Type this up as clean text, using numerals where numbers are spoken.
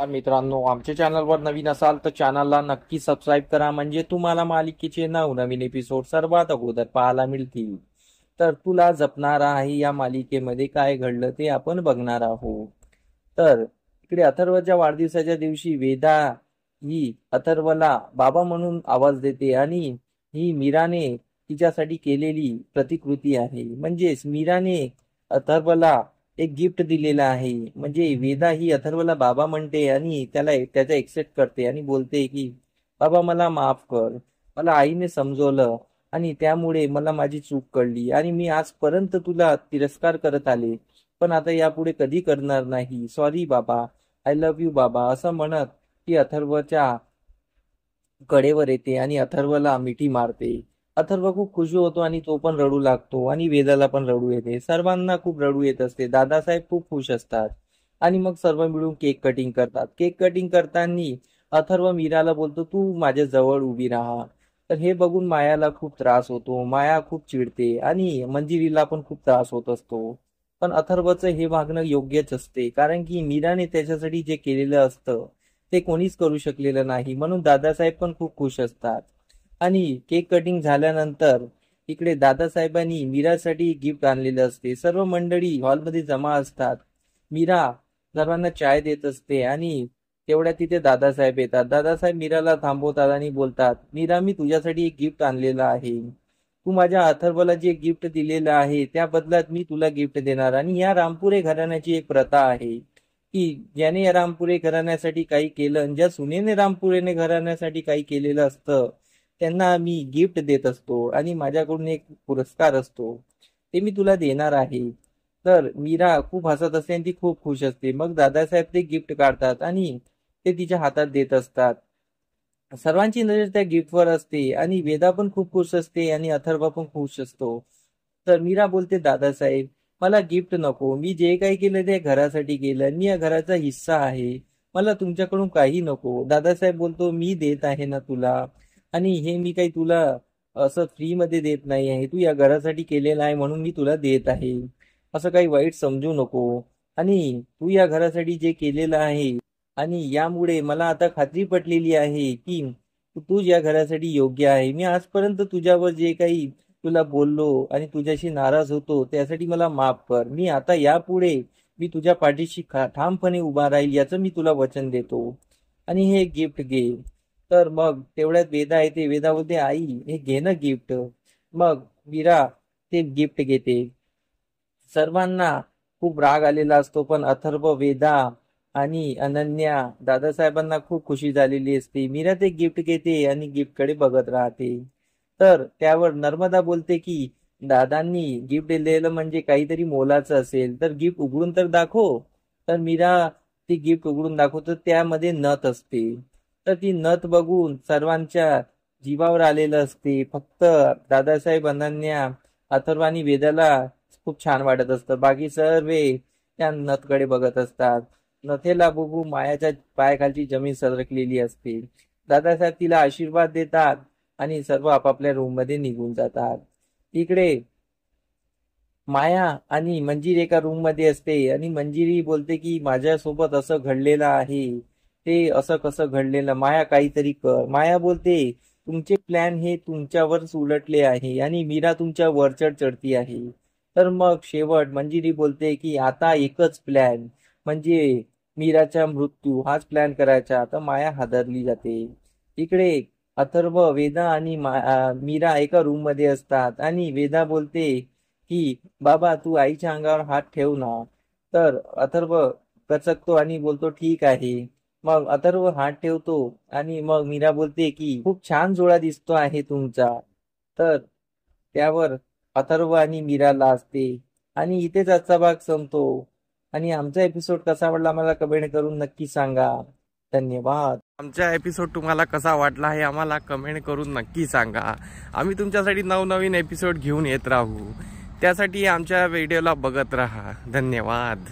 मित्रांनो, आमच्या चॅनलवर नवीन असाल तर चॅनलला नक्की सबस्क्राईब करा, म्हणजे तुम्हाला मालिकेचे नवनवीन एपिसोड सर्वात अगोदर पाहायला मिळतील. तर तुला जपणार आहे या मालिकेमध्ये काय घडलं ते आपण बघणार आहोत. तर इकडे अथर्वच्या वाढदिवसाच्या दिवशी वेदा ही अथर्वला बाबा म्हणून आवाज देते आणि ही मीराने तिच्यासाठी केलेली प्रतिकृती आहे. म्हणजेच मीराने अथर्वला एक गिफ्ट दिलेलं आहे. म्हणजे वेदा ही अथर्वला बाबा म्हणते आणि त्याचा एक्सेप्ट करते आणि बोलते की बाबा मला माफ कर, मला आईने समजवलं आणि त्यामुळे मला माझी चूक कळली आणि मी आजपर्यंत तुला तिरस्कार करत आले, पण आता यापुढे कधी करणार नाही. सॉरी बाबा, आय लव्ह यू बाबा, असं म्हणत ती अथर्वच्या कडेवर येते आणि अथर्वला मिठी मारते. अथर्व खूप खुश होतो आणि तो पण रडू लागतो आणि वेदाला पण रडू येते. सर्वांना खूप रडू येत असते. दादासाहेब खूप खुश असतात आणि मग सर्व मिळून केक कटिंग करतात. केक कटिंग करताना अथर्व मीराला बोलतो, तू माझ्या जवळ उभी राहा. तर हे बघून मायाला खूप त्रास होतो. माया खूप चिडते आणि मंजिरीला पण खूप त्रास होत असतो. पण अथर्वचं हे वागणं योग्यच असते, कारण की मीराने त्याच्यासाठी जे केलेलं असतं ते कोणीच करू शकलेलं नाही. म्हणून दादासाहेब पण खूप खुश असतात. आणि केक कटिंग झाल्यानंतर इकडे दादासाहेबांनी मीरासाठी गिफ्ट आणलेलं असते. सर्व मंडळी हॉलमध्ये जमा असतात. मीरा सर्वांना चाय देत असते आणि तेवढ्या तिथे दादासाहेब येतात. दादासाहेब मीराला थांबवतात आणि बोलतात, मीरा, मी तुझ्यासाठी एक गिफ्ट आणलेलं आहे. तू माझ्या अथर्वला जे गिफ्ट दिलेलं आहे त्या बदल्यात मी तुला गिफ्ट देणार. आणि या रामपुरे घराण्याची एक प्रथा आहे की ज्याने या रामपुरे घराण्यासाठी काही केलं आणि ज्या सुनेने रामपुरेने घराण्यासाठी काही केलेलं असतं त्यांना आम्ही गिफ्ट देत असतो आणि माझ्याकडून एक पुरस्कार असतो, ते मी तुला देणार आहे. तर मीरा खूप हसत असते आणि ती खूप खुश असते. मग दादासाहेब ते गिफ्ट काढतात आणि ते तिच्या हातात देत असतात. सर्वांची नजर त्या गिफ्टवर असते आणि वेदा पण खूप खुश असते आणि अथर्व पण खुश असतो. तर मीरा बोलते, दादासाहेब, मला गिफ्ट नको. मी जे काही केलं ते घरासाठी केलं. मी या घराचा हिस्सा आहे. मला तुमच्याकडून काही नको. दादासाहेब बोलतो, मी देत आहे ना तुला, आणि हे मी काही तुला असं फ्री मध्ये देत नाही आहे. तू या घरासाठी केलेलं आहे म्हणून मी तुला देत आहे. असं काही वाईट समजू नको. आणि तू या घरासाठी जे केलेलं आहे आणि यामुळे मला आता खात्री पटलेली आहे की तू या घरासाठी योग्य आहे. मी आजपर्यंत तुझ्यावर जे काही तुला बोललो आणि तुझ्याशी नाराज होतो त्यासाठी मला माफ कर. मी आता यापुढे मी तुझ्या पाठीशी ठामपणे उभा राहील याचं मी तुला वचन देतो. आणि हे गिफ्ट घे. तर मग तेवढ्यात वेदा येते. वेदा बोलते, आई, हे घे ना गिफ्ट. मग मीरा ते गिफ्ट घेते. सर्वांना खूप राग आलेला असतो, पण अथर्व, वेदा आणि अनन्या, दादासाहेबांना खूप खुशी झालेली असते. मीरा ते गिफ्ट घेते आणि गिफ्ट कडे बघत राहते. तर त्यावर नर्मदा बोलते की दादांनी गिफ्ट दिलेलं म्हणजे काहीतरी मोलाचं असेल, तर गिफ्ट उघडून तर दाखव. तर मीरा ती गिफ्ट उघडून दाखवतो. त्यामध्ये नथ असते. तर ती नथ बघून सर्वांच्या जीवावर आलेलं असते. फक्त दादासाहेब, अनन्या, अथर्व आणि वेदाला खूप छान वाटत असतं. बाकी सर्व त्या नथकडे बघत असतात. नथेला बघू मायाच्या पायाखालची जमीन सरकलेली असते. दादासाहेब तिला आशीर्वाद देतात आणि सर्व आपापल्या रूम मध्ये निघून जातात. इकडे माया आणि मंजिरी एका रूम मध्ये असते आणि मंजिरी बोलते की माझ्यासोबत असं घडलेलं आहे, ते असं कसं घडलेलं, माया काहीतरी कर. माया बोलते, तुमचे प्लॅन हे तुमच्यावरच उलटले आहे आणि मीरा तुमच्या वरचढ चढती आहे. तर मग शेवट मंजिरी बोलते की आता एकच प्लॅन, म्हणजे मीराचा मृत्यू, हाच प्लॅन करायचा. तर माया हादरली जाते. इकडे अथर्व, वेदा आणि मीरा एका रूम मध्ये असतात आणि वेदा बोलते की बाबा, तू आईच्या अंगावर हात ठेव ना. तर अथर्व कचकतो आणि बोलतो, ठीक आहे. मग अथर्व हात ठेवतो आणि मग मीरा बोलते की खूप छान जोडा दिसतो आहे तुमचा. तर त्यावर अथर्व आणि मीरा लाजते. आणि इथेच आजचा भाग संपतो. आणि आमचा एपिसोड कसा वाटला मला कमेंट करून नक्की सांगा. धन्यवाद. आमचा एपिसोड तुम्हाला कसा वाटला हे आम्हाला कमेंट करून नक्की सांगा. आम्ही तुमच्यासाठी नवनवीन एपिसोड घेऊन येत राहू. त्यासाठी आमच्या व्हिडिओला बघत राहा. धन्यवाद.